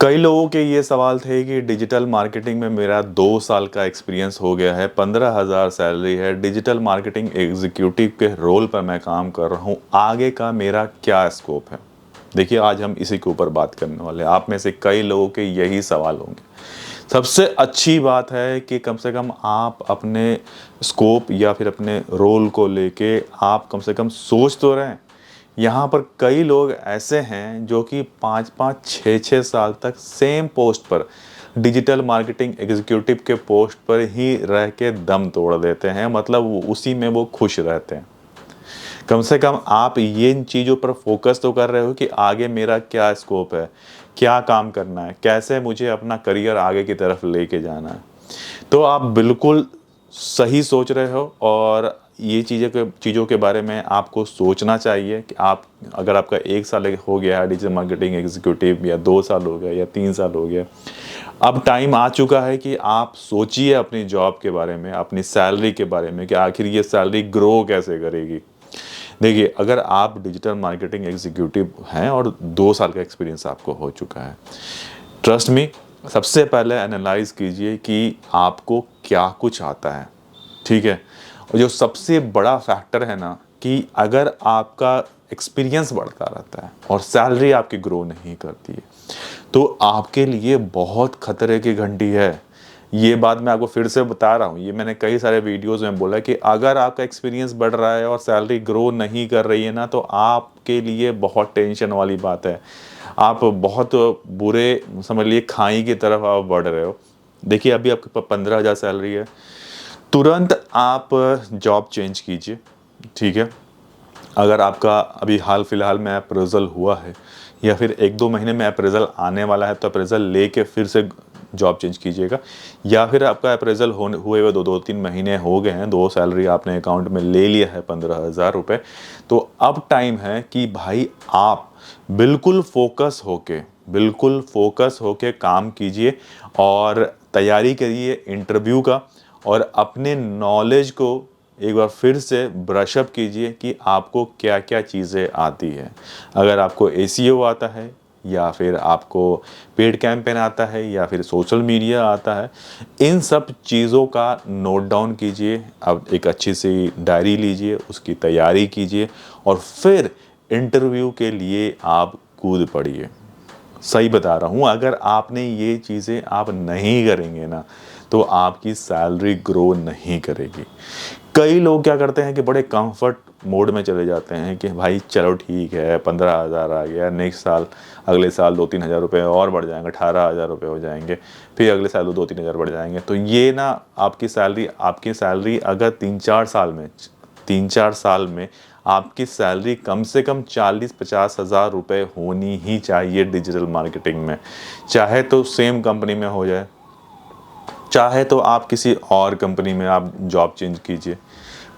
कई लोगों के ये सवाल थे कि डिजिटल मार्केटिंग में मेरा 2 साल का एक्सपीरियंस हो गया है, 15,000 सैलरी है, डिजिटल मार्केटिंग एग्जीक्यूटिव के रोल पर मैं काम कर रहा हूँ, आगे का मेरा क्या स्कोप है। देखिए, आज हम इसी के ऊपर बात करने वाले हैं। आप में से कई लोगों के यही सवाल होंगे। सबसे अच्छी बात है कि कम से कम आप अपने स्कोप या फिर अपने रोल को लेके आप कम से कम सोच तो रहे हैं। यहाँ पर कई लोग ऐसे हैं जो कि 5-5 6-6 साल तक सेम पोस्ट पर, डिजिटल मार्केटिंग एग्जीक्यूटिव के पोस्ट पर ही रह के दम तोड़ देते हैं, मतलब उसी में वो खुश रहते हैं। कम से कम आप ये इन चीज़ों पर फोकस तो कर रहे हो कि आगे मेरा क्या स्कोप है, क्या काम करना है, कैसे मुझे अपना करियर आगे की तरफ लेके जाना है। तो आप बिल्कुल सही सोच रहे हो और ये चीज़ों के बारे में आपको सोचना चाहिए कि आप, अगर आपका 1 साल हो गया है डिजिटल मार्केटिंग एग्जीक्यूटिव, या 2 साल हो गया या 3 साल हो गया, अब टाइम आ चुका है कि आप सोचिए अपनी जॉब के बारे में, अपनी सैलरी के बारे में कि आखिर ये सैलरी ग्रो कैसे करेगी। देखिए, अगर आप डिजिटल मार्केटिंग एग्जीक्यूटिव हैं और 2 साल का एक्सपीरियंस आपको हो चुका है, ट्रस्ट मी, सबसे पहले एनालाइज कीजिए कि आपको क्या कुछ आता है। ठीक है, और जो सबसे बड़ा फैक्टर है ना, कि अगर आपका एक्सपीरियंस बढ़ता रहता है और सैलरी आपकी ग्रो नहीं करती है, तो आपके लिए बहुत खतरे की घंटी है। ये बात मैं आपको फिर से बता रहा हूँ, ये मैंने कई सारे वीडियोस में बोला कि अगर आपका एक्सपीरियंस बढ़ रहा है और सैलरी ग्रो नहीं कर रही है ना, तो आपके लिए बहुत टेंशन वाली बात है। आप बहुत बुरे, समझ लिए, खाई की तरफ आप बढ़ रहे हो। देखिए, अभी आपके 15,000 सैलरी है, तुरंत आप जॉब चेंज कीजिए। ठीक है, अगर आपका अभी हाल फिलहाल में अप्रेजल हुआ है या फिर 1-2 महीने में अप्रेजल आने वाला है, तो अप्रेजल लेके फिर से जॉब चेंज कीजिएगा। या फिर आपका अप्रेजल होने हुए हुए 2-3 महीने हो गए हैं, 2 सैलरी आपने अकाउंट में ले लिया है 15,000 रुपये, तो अब टाइम है कि भाई आप बिल्कुल फोकस होके काम कीजिए और तैयारी करिए इंटरव्यू का, और अपने नॉलेज को एक बार फिर से ब्रशअप कीजिए कि आपको क्या क्या चीज़ें आती है। अगर आपको एसीओ आता है, या फिर आपको पेड कैंपेन आता है, या फिर सोशल मीडिया आता है, इन सब चीज़ों का नोट डाउन कीजिए। अब एक अच्छी सी डायरी लीजिए, उसकी तैयारी कीजिए और फिर इंटरव्यू के लिए आप कूद पड़िए। सही बता रहा हूँ, अगर आपने ये चीज़ें आप नहीं करेंगे ना, तो आपकी सैलरी ग्रो नहीं करेगी। कई लोग क्या करते हैं कि बड़े कंफर्ट मोड में चले जाते हैं कि भाई चलो ठीक है, 15,000 आ गया, नेक्स्ट साल, अगले साल 2-3 हज़ार रुपये और बढ़ जाएंगे, 18,000 रुपये हो जाएंगे, फिर अगले साल 2-3 हज़ार बढ़ जाएंगे। तो ये ना, आपकी सैलरी अगर 3-4 साल में आपकी सैलरी कम से कम 40-50 हज़ार रुपये होनी ही चाहिए डिजिटल मार्केटिंग में। चाहे तो सेम कंपनी में हो जाए, चाहे तो आप किसी और कंपनी में आप जॉब चेंज कीजिए,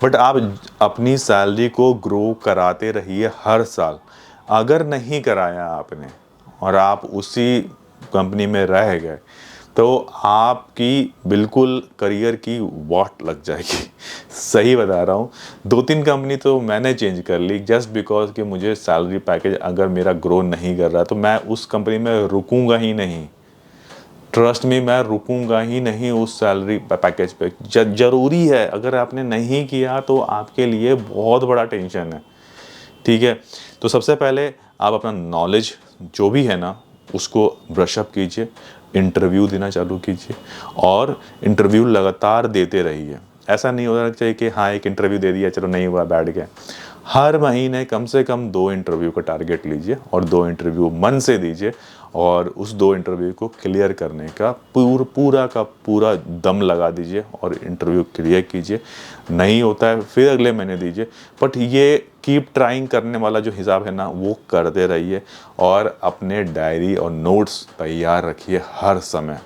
बट आप अपनी सैलरी को ग्रो कराते रहिए हर साल। अगर नहीं कराया आपने और आप उसी कंपनी में रह गए, तो आपकी बिल्कुल करियर की वाट लग जाएगी। सही बता रहा हूँ, 2-3 कंपनी तो मैंने चेंज कर ली जस्ट बिकॉज कि मुझे सैलरी पैकेज अगर मेरा ग्रो नहीं कर रहा, तो मैं उस कंपनी में रुकूंगा ही नहीं। ट्रस्ट में, मैं रुकूंगा ही नहीं उस सैलरी पैकेज पे। ज़रूरी है, अगर आपने नहीं किया तो आपके लिए बहुत बड़ा टेंशन है। ठीक है, तो सबसे पहले आप अपना नॉलेज जो भी है ना, उसको ब्रशअप कीजिए, इंटरव्यू देना चालू कीजिए और इंटरव्यू लगातार देते रहिए। ऐसा नहीं होना चाहिए कि हाँ, एक इंटरव्यू दे दिया, चलो नहीं हुआ, बैठ गए। हर महीने कम से कम 2 इंटरव्यू का टारगेट लीजिए और 2 इंटरव्यू मन से दीजिए, और उस 2 इंटरव्यू को क्लियर करने का पूरा का पूरा दम लगा दीजिए और इंटरव्यू क्लियर कीजिए। नहीं होता है फिर अगले महीने दीजिए, बट ये कीप ट्राइंग करने वाला जो हिसाब है ना, वो करते रहिए और अपने डायरी और नोट्स तैयार रखिए हर समय।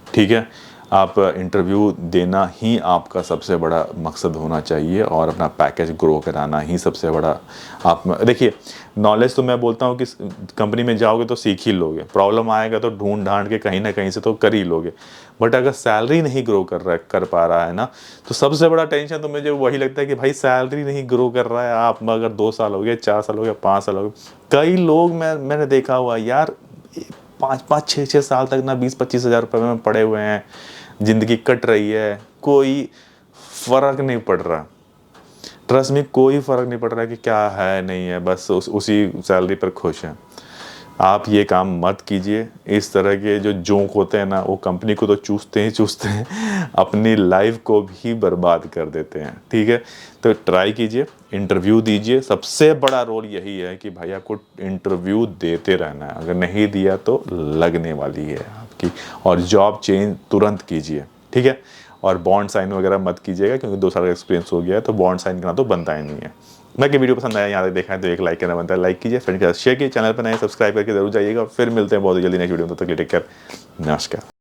ठीक है, आप इंटरव्यू देना ही आपका सबसे बड़ा मकसद होना चाहिए और अपना पैकेज ग्रो कराना ही सबसे बड़ा। आप देखिए, नॉलेज तो मैं बोलता हूँ कि कंपनी में जाओगे तो सीख ही लोगे, प्रॉब्लम आएगा तो ढूंढ ढांड के कहीं ना कहीं से तो कर ही लोगे। बट अगर सैलरी नहीं ग्रो कर पा रहा है ना, तो सबसे बड़ा टेंशन तो मुझे वही लगता है कि भाई सैलरी नहीं ग्रो कर रहा है। आप अगर 2 साल हो गए, 4 साल हो गए, 5 साल हो गए, कई लोग मैंने देखा हुआ यार, 5-5 6-6 साल तक ना 20-25 हज़ार रुपये में पड़े हुए हैं, ज़िंदगी कट रही है, कोई फ़र्क नहीं पड़ रहा। ट्रस्ट में कोई फ़र्क नहीं पड़ रहा कि क्या है नहीं है, बस उसी सैलरी पर खुश हैं। आप ये काम मत कीजिए। इस तरह के जो जोक होते हैं ना, वो कंपनी को तो चूसते ही चूसते हैं, अपनी लाइफ को भी बर्बाद कर देते हैं। ठीक है, तो ट्राई कीजिए, इंटरव्यू दीजिए। सबसे बड़ा रोल यही है कि भाई आपको इंटरव्यू देते रहना है, अगर नहीं दिया तो लगने वाली है आपकी। और जॉब चेंज तुरंत कीजिए, ठीक है। और बॉन्ड साइन वगैरह मत कीजिएगा, क्योंकि 2 साल का एक्सपीरियंस हो गया है तो बॉन्ड साइन करना तो बनता ही नहीं है। बाकी वीडियो पसंद आया, यहाँ तक देखा है तो एक लाइक करना बनता है, लाइक कीजिए, फ्रेंड के साथ शेयर कीजिए, चैनल पर नए सब्सक्राइब करके जरूर जाइएगा। फिर मिलते हैं बहुत जल्दी नेक्स्ट वीडियो में, तब तक टेक केयर, नमस्कार।